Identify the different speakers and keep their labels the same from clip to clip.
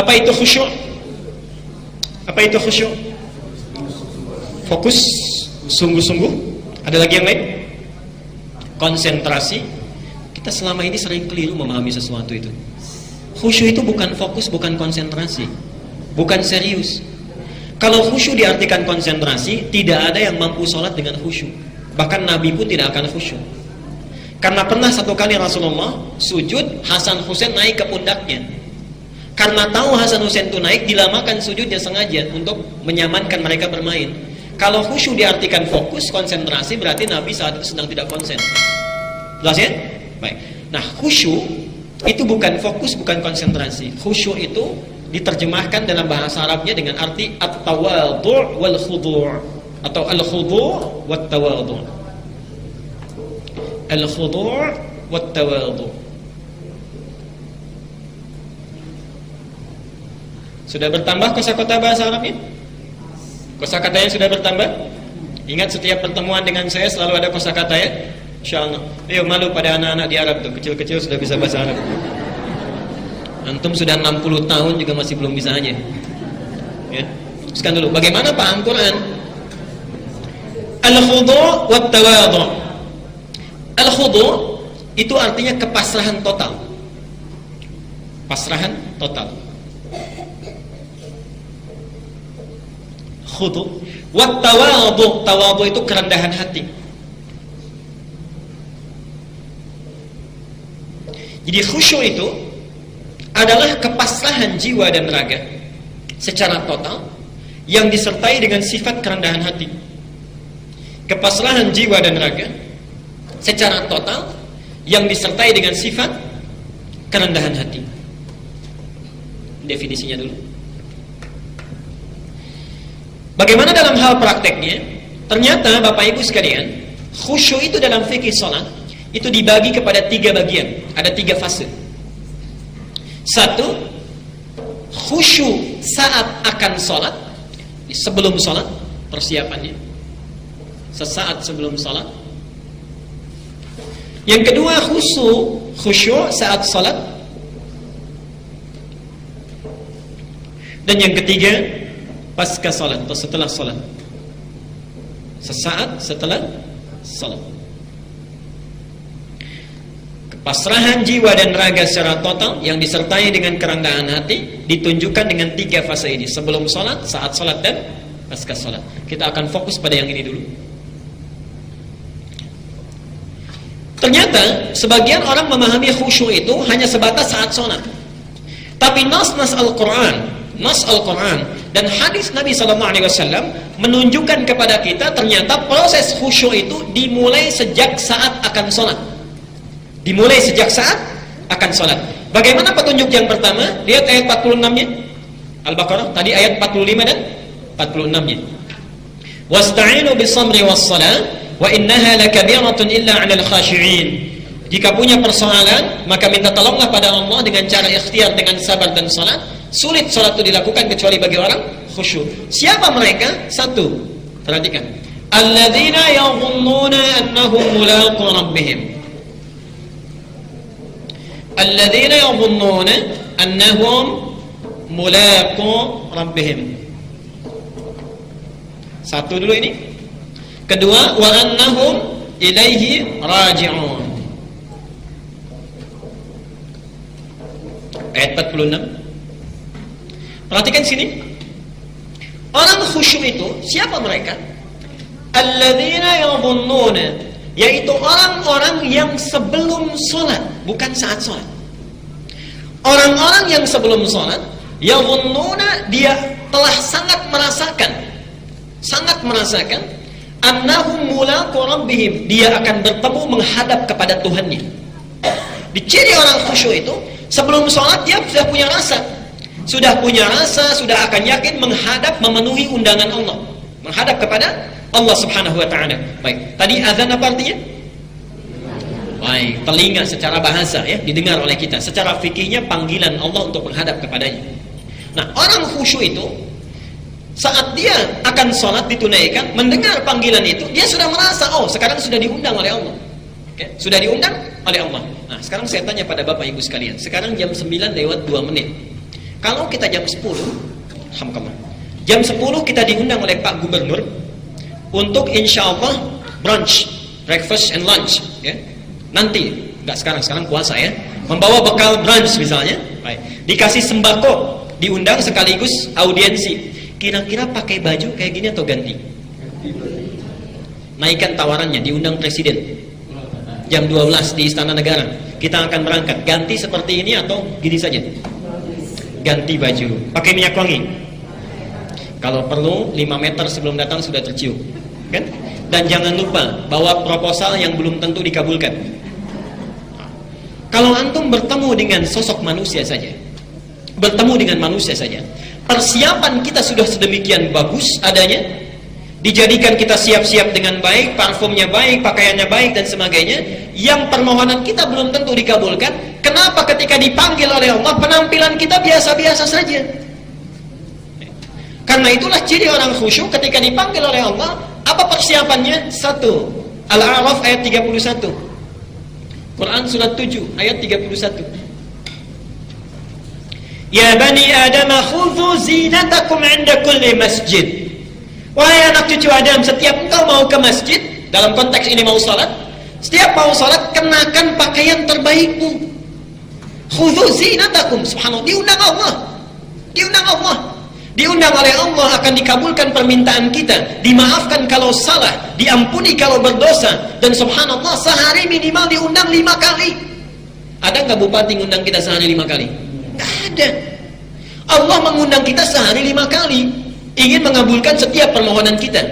Speaker 1: Apa itu khusyuk? Apa itu khusyuk? Fokus, sungguh-sungguh. Ada lagi yang lain? Konsentrasi. Kita selama ini sering keliru memahami sesuatu itu. Khusyuk itu bukan fokus, bukan konsentrasi, bukan serius. Kalau khusyuk diartikan konsentrasi, tidak ada yang mampu sholat dengan khusyuk. Bahkan Nabi pun tidak akan khusyuk. Karena pernah satu kali Rasulullah sujud, Hasan Husain naik ke pundaknya. Karena tahu Hasan Husain itu naik, dilamakan sujudnya sengaja untuk menyamankan mereka bermain. Kalau khusyuk diartikan fokus, konsentrasi, berarti Nabi saat itu sedang tidak konsen. Jelas ya? Baik. Nah, khusyuk itu bukan fokus, bukan konsentrasi. Khusyuk itu diterjemahkan dalam bahasa Arabnya dengan arti at-tawadhu' wal khudu' atau al-khudu' wat tawadhu'. Al-khudu' wat tawadhu'. Sudah bertambah kosakata bahasa Arabnya? Kosakatanya sudah bertambah? Ingat setiap pertemuan dengan saya selalu ada kosakata ya? Insyaallah. Ayo, malu pada anak-anak di Arab tuh, kecil-kecil sudah bisa bahasa Arab. Antum sudah 60 tahun juga masih belum bisa aja. Ya. Teruskan dulu, bagaimana paham Quran? Al-khudu' wat tawadhu'. Al-khudu' itu artinya kepasrahan total. Pasrahan total. Khudu'. Wat tawadhu', tawadhu' itu kerendahan hati. Jadi khusyuk itu adalah kepasrahan jiwa dan raga secara total yang disertai dengan sifat kerendahan hati. Kepasrahan jiwa dan raga secara total yang disertai dengan sifat kerendahan hati. Definisinya dulu. Bagaimana dalam hal prakteknya? Ternyata Bapak Ibu sekalian, khusyuk itu dalam fikih salat itu dibagi kepada 3 bagian. Ada 3 fase. 1, khusyuk saat akan sholat, sebelum sholat, persiapannya sesaat sebelum sholat. Yang kedua, khusyuk saat sholat. Dan yang ketiga, pasca sholat atau setelah sholat, sesaat setelah sholat. Pasrahan jiwa dan raga secara total yang disertai dengan kerendahan hati ditunjukkan dengan 3 fase ini: sebelum sholat, saat sholat, dan pasca sholat. Kita akan fokus pada yang ini dulu. Ternyata sebagian orang memahami khusyuk itu hanya sebatas saat sholat. Tapi nas Al-Quran dan hadis Nabi SAW menunjukkan kepada kita ternyata proses khusyuk itu dimulai sejak saat akan sholat. Dimulai sejak saat akan sholat. Bagaimana petunjuk yang pertama? Lihat ayat 46-nya Al-Baqarah. Tadi ayat 45 dan 46-nya. Wasta'inu bis-sabri was-salat wa innaha lakabiratun illa 'alal khashi'in. Jika punya persoalan, maka minta tolonglah pada Allah dengan cara ikhtiar, dengan sabar dan salat. Sulit salat itu dilakukan kecuali bagi orang khusyuk. Siapa mereka? 1. Perhatikan. Alladzina yadhunnuna annahum mulaqu rabbihim. Alladzina yadhunnuna annahum mulaqu rabbihim. 1 dulu ini. Kedua, wa annahum ilaihi raji'un. Ayat 46. Perhatikan sini. Orang khusyuk itu siapa mereka? Alladzina yadhunnuna, yaitu orang-orang yang sebelum sholat, bukan saat sholat. Orang-orang yang sebelum sholat, yadhunnuna, dia telah sangat merasakan annahum mulaqu rabbihim, dia akan bertemu menghadap kepada Tuhannya. Di ciri orang khusyuk itu sebelum sholat dia sudah punya rasa, sudah akan yakin menghadap, memenuhi undangan Allah, menghadap kepada Allah Subhanahu wa ta'ala. Baik, tadi azan apa artinya? Baik, telinga secara bahasa ya, didengar oleh kita. Secara fikihnya panggilan Allah untuk menghadap kepadanya. Nah, orang khusyuk itu saat dia akan sholat ditunaikan, mendengar panggilan itu, dia sudah merasa, oh sekarang sudah diundang oleh Allah. Oke, sudah diundang oleh Allah. Nah, sekarang saya tanya pada Bapak Ibu sekalian, sekarang jam 9 lewat 2 menit. Kalau kita jam 10, alhamdulillah, jam 10 kita diundang oleh Pak Gubernur untuk insya Allah brunch, breakfast and lunch, ya. Nanti, nggak sekarang puasa ya, membawa bekal brunch misalnya, baik. Dikasih sembako, diundang sekaligus audiensi. Kira-kira pakai baju kayak gini atau ganti? Naikkan tawarannya, diundang presiden jam 12 di Istana Negara, kita akan berangkat, ganti seperti ini atau gini saja? Ganti baju, pakai minyak wangi, kalau perlu 5 meter sebelum datang sudah tercium, kan? Dan jangan lupa bawa proposal yang belum tentu dikabulkan. Kalau antum bertemu dengan sosok manusia saja, persiapan kita sudah sedemikian bagus adanya, dijadikan kita siap-siap dengan baik, parfumnya baik, pakaiannya baik dan sebagainya, yang permohonan kita belum tentu dikabulkan. Kenapa ketika dipanggil oleh Allah penampilan kita biasa-biasa saja? Karena itulah ciri orang khusyuk ketika dipanggil oleh Allah. Apa persiapannya? 1. Al-A'raf ayat 31, Quran surat 7 ayat 31. Ya bani Adam khudhu zinatakum 'inda kulli masjid. Wahai anak cucu Adam, setiap engkau mau ke masjid, dalam konteks ini mau salat, setiap mau salat kenakan pakaian terbaikmu. Khudhu zinatakum, subhanallah, diundang Allah. Diundang oleh Allah, akan dikabulkan permintaan kita, dimaafkan kalau salah, diampuni kalau berdosa, dan subhanallah sehari minimal diundang 5 kali. Ada nggak bupati ngundang kita sehari 5 kali? Nggak ada. Allah mengundang kita sehari 5 kali, ingin mengabulkan setiap permohonan kita,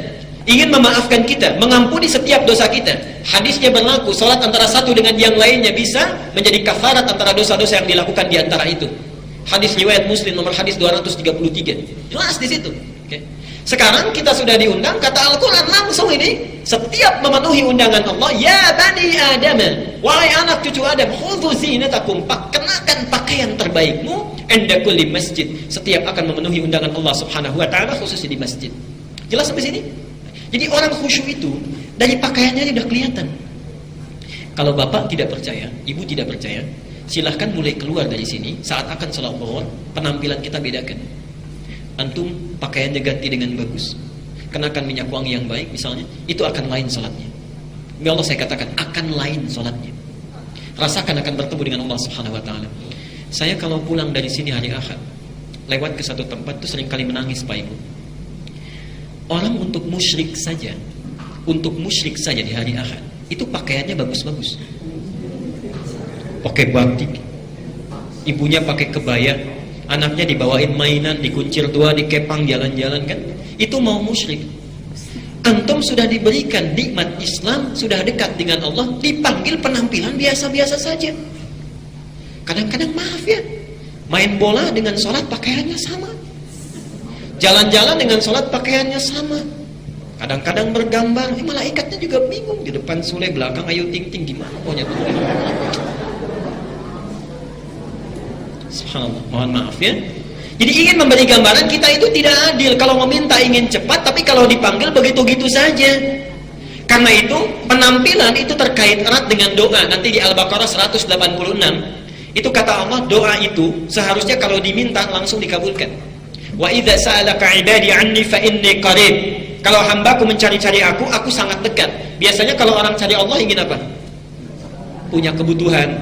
Speaker 1: ingin memaafkan kita, mengampuni setiap dosa kita. Hadisnya berlaku, salat antara satu dengan yang lainnya bisa menjadi kafarat antara dosa-dosa yang dilakukan di antara itu. Hadis riwayat Muslim nomor hadis 233. Jelas di situ. Okay. Sekarang kita sudah diundang, kata Al-Quran langsung ini, setiap memenuhi undangan Allah, ya bani Adam, wahai anak cucu Adam, khudhu zinatakum, kenakan pakaian terbaikmu, inda kulli masjid, setiap akan memenuhi undangan Allah Subhanahu wa taala, khususnya di masjid. Jelas sampai sini? Jadi orang khusyuk itu dari pakaiannya sudah kelihatan. Kalau bapak tidak percaya, ibu tidak percaya, silahkan mulai keluar dari sini saat akan salat zuhur, penampilan kita bedakan. Antum pakaiannya ganti dengan bagus, kenakan minyak wangi yang baik misalnya, itu akan lain salatnya. Ya Allah, saya katakan akan lain salatnya. Rasakan akan bertemu dengan Allah Subhanahu wa taala. Saya kalau pulang dari sini hari Ahad, lewat ke satu tempat itu seringkali menangis Pak Ibu. Orang untuk musyrik saja di hari Ahad, itu pakaiannya bagus-bagus. Pakai batik, ibunya pakai kebaya, anaknya dibawain mainan, dikuncir 2, dikepang jalan-jalan, kan? Itu mau musyrik. Antum sudah diberikan nikmat Islam, sudah dekat dengan Allah, dipanggil penampilan biasa-biasa saja. Kadang-kadang maaf ya, main bola dengan sholat pakaiannya sama, jalan-jalan dengan sholat pakaiannya sama. Kadang-kadang bergambar, malaikatnya juga bingung, di depan Sule, belakang Ayu Ting Ting, gimana pokoknya tuh. Subhanallah, mohon maaf ya. Jadi ingin memberi gambaran kita itu tidak adil. Kalau meminta ingin cepat, tapi kalau dipanggil begitu-gitu saja. Karena itu penampilan itu terkait erat dengan doa. Nanti di Al-Baqarah 186 itu kata Allah, doa itu seharusnya kalau diminta langsung dikabulkan. Wa idza sa'alaka 'ibadi 'anni fa inni qarib. Kalau hambaku mencari-cari aku sangat dekat. Biasanya kalau orang cari Allah ingin apa? Punya kebutuhan.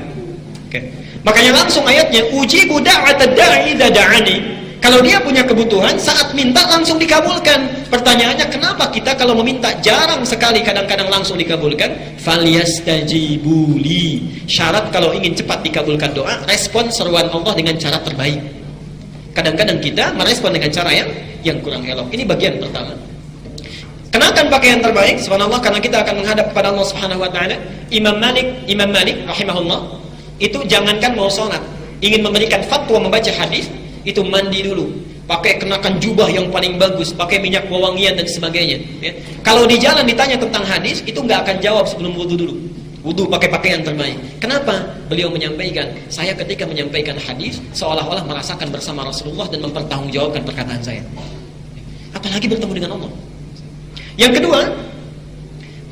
Speaker 1: Oke. Makanya langsung ayatnya, ujibu da'watad da'i idza da'ani. Kalau dia punya kebutuhan, saat minta langsung dikabulkan. Pertanyaannya, kenapa kita kalau meminta jarang sekali kadang-kadang langsung dikabulkan? Falyastajibuli. Syarat kalau ingin cepat dikabulkan doa, respon seruan Allah dengan cara terbaik. Kadang-kadang kita merespon dengan cara yang kurang elok. Ini bagian pertama. Kenakan pakaian terbaik, subhanallah, karena kita akan menghadap kepada Allah Subhanahu wa taala. Imam Malik rahimahullah, itu jangankan mau sholat, ingin memberikan fatwa membaca hadis, itu mandi dulu, pakai kenakan jubah yang paling bagus, pakai minyak wewangian dan sebagainya, ya. Kalau di jalan ditanya tentang hadis, itu nggak akan jawab sebelum wudu dulu. Wudu pakai pakaian terbaik. Kenapa? Beliau menyampaikan, saya ketika menyampaikan hadis seolah-olah merasakan bersama Rasulullah dan mempertanggungjawabkan perkataan saya. Apalagi bertemu dengan Allah. Yang kedua,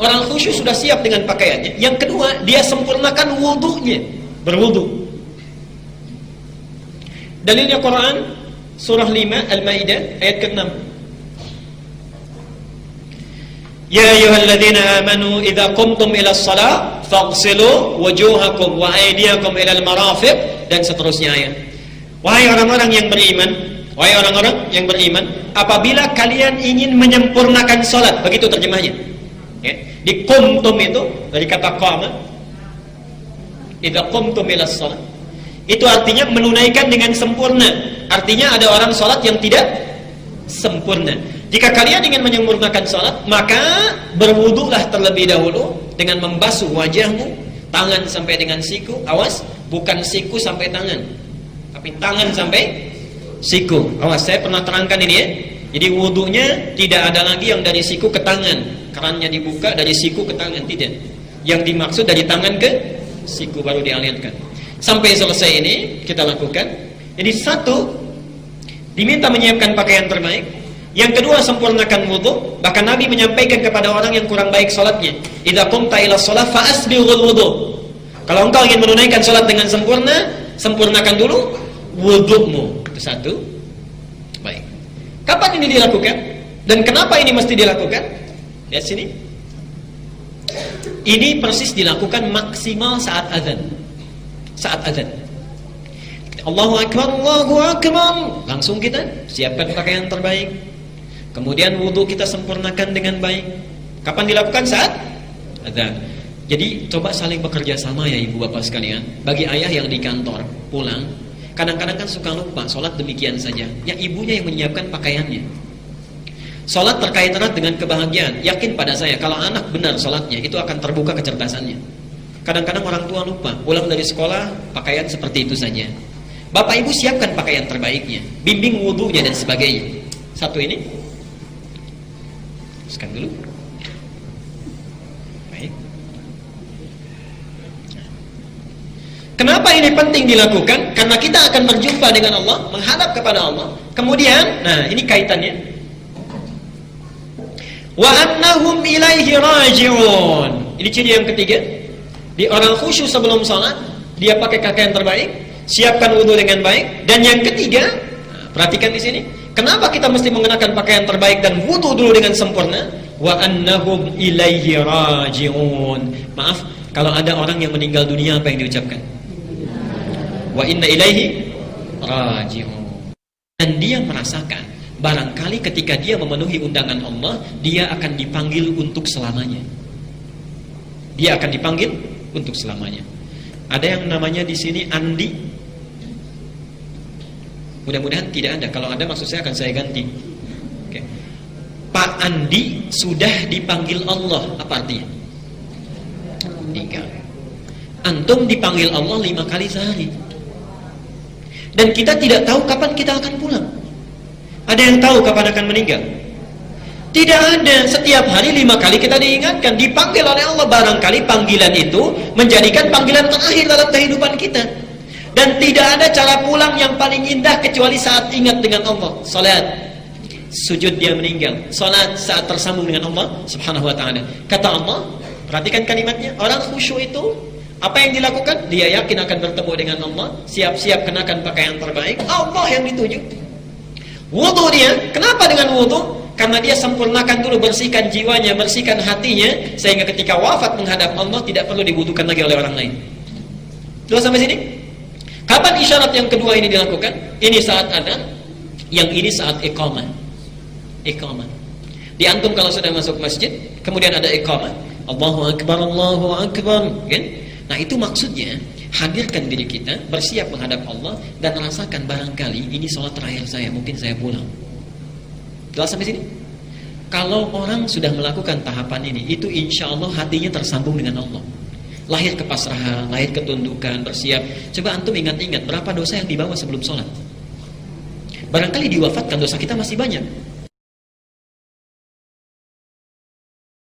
Speaker 1: orang khusyuk sudah siap dengan pakaiannya. Yang kedua, dia sempurnakan wudunya, berwudu. Dalilnya Quran, surah 5 Al-Maidah ayat ke-6. Ya ayyuhalladzina amanu idza qumtum ilas shalah faghsilu wujuhakum wa aydiyakum ilal marafiq, dan seterusnya ayat. Wahai orang-orang yang beriman, apabila kalian ingin menyempurnakan salat, begitu terjemahnya. Ya. Di qumtum itu dari kata qama. Idza qumtum ilas shalah. Itu artinya menunaikan dengan sempurna. Artinya ada orang salat yang tidak sempurna. Jika kalian ingin menyempurnakan salat, maka berwudulah terlebih dahulu dengan membasuh wajahmu, tangan sampai dengan siku. Awas, bukan siku sampai tangan, tapi tangan sampai siku. Awas, saya pernah terangkan ini ya. Jadi wudunya tidak ada lagi yang dari siku ke tangan, kerannya dibuka dari siku ke tangan, tidak. Yang dimaksud dari tangan ke siku baru dialirkan. Sampai selesai ini kita lakukan. Jadi satu, diminta menyiapkan pakaian terbaik. Yang kedua, sempurnakan wudu. Bahkan Nabi menyampaikan kepada orang yang kurang baik salatnya, idza qumta ila shalah fa asbighul wudu. Kalau engkau ingin menunaikan salat dengan sempurna, sempurnakan dulu wudumu. Itu satu. Baik. Kapan ini dilakukan? Dan kenapa ini mesti dilakukan? Lihat sini. Ini persis dilakukan maksimal saat azan. Saat azan. Allahu Akbar, Allahu Akbar. Langsung kita siapkan pakaian terbaik. Kemudian wudu kita sempurnakan dengan baik. Kapan dilakukan? Saat azan. Jadi coba saling bekerja sama ya ibu bapak sekalian. Bagi ayah yang di kantor pulang, kadang-kadang kan suka lupa sholat demikian saja. Ya ibunya yang menyiapkan pakaiannya. Sholat terkait erat dengan kebahagiaan. Yakin pada saya kalau anak benar sholatnya, itu akan terbuka kecerdasannya. Kadang-kadang orang tua lupa, pulang dari sekolah pakaian seperti itu saja. Bapak ibu siapkan pakaian terbaiknya, bimbing wudunya dan sebagainya. Satu ini. Teruskan dulu. Baik. Kenapa ini penting dilakukan? Karena kita akan berjumpa dengan Allah, menghadap kepada Allah. Kemudian, nah ini kaitannya. Wa annahum ilaihi raji'un. Ini ciri yang ketiga. Di orang khusyuk sebelum salat, dia pakai pakaian terbaik, siapkan wudu dengan baik. Dan yang ketiga, perhatikan di sini. Kenapa kita mesti mengenakan pakaian terbaik dan wudu dulu dengan sempurna? Wa annahum ilaihi raji'un. Maaf, kalau ada orang yang meninggal dunia apa yang diucapkan? Wa inna ilaihi raji'un. Dan dia merasakan barangkali ketika dia memenuhi undangan Allah, dia akan dipanggil untuk selamanya. Dia akan dipanggil untuk selamanya. Ada yang namanya di sini Andi. Mudah-mudahan tidak ada. Kalau ada maksud saya akan saya ganti. Oke. Pak Andi sudah dipanggil Allah. Apa artinya? Meninggal. Antum dipanggil Allah 5 kali sehari. Dan kita tidak tahu kapan kita akan pulang. Ada yang tahu kapan akan meninggal? Tidak ada. Setiap hari 5 kali kita diingatkan, dipanggil oleh Allah. Barangkali panggilan itu menjadikan panggilan terakhir dalam kehidupan kita. Dan tidak ada cara pulang yang paling indah kecuali saat ingat dengan Allah. Salat, sujud dia meninggal. Salat saat tersambung dengan Allah Subhanahu wa taala. Kata Allah, perhatikan kalimatnya, orang khusyuk itu apa yang dilakukan? Dia yakin akan bertemu dengan Allah, siap-siap kenakan pakaian terbaik. Allah yang dituju. Wudu dia, kenapa dengan wudu? Karena dia sempurnakan dulu, bersihkan jiwanya, bersihkan hatinya, sehingga ketika wafat menghadap Allah tidak perlu dibutuhkan lagi oleh orang lain. Jelas sampai sini? Kapan isyarat yang kedua ini dilakukan? Ini saat adzan, yang ini saat iqamah. Iqamah. Di antum kalau sudah masuk masjid, kemudian ada iqamah, Allahu Akbar, Allahu Akbar, kan? Nah itu maksudnya, hadirkan diri kita, bersiap menghadap Allah, dan rasakan barangkali ini sholat terakhir saya, mungkin saya pulang. Jelas sampai sini? Kalau orang sudah melakukan tahapan ini, itu insya Allah hatinya tersambung dengan Allah. Lahir kepasrahan, lahir ketundukan, bersiap. Coba antum ingat-ingat berapa dosa yang dibawa sebelum sholat. Barangkali diwafatkan dosa kita masih banyak.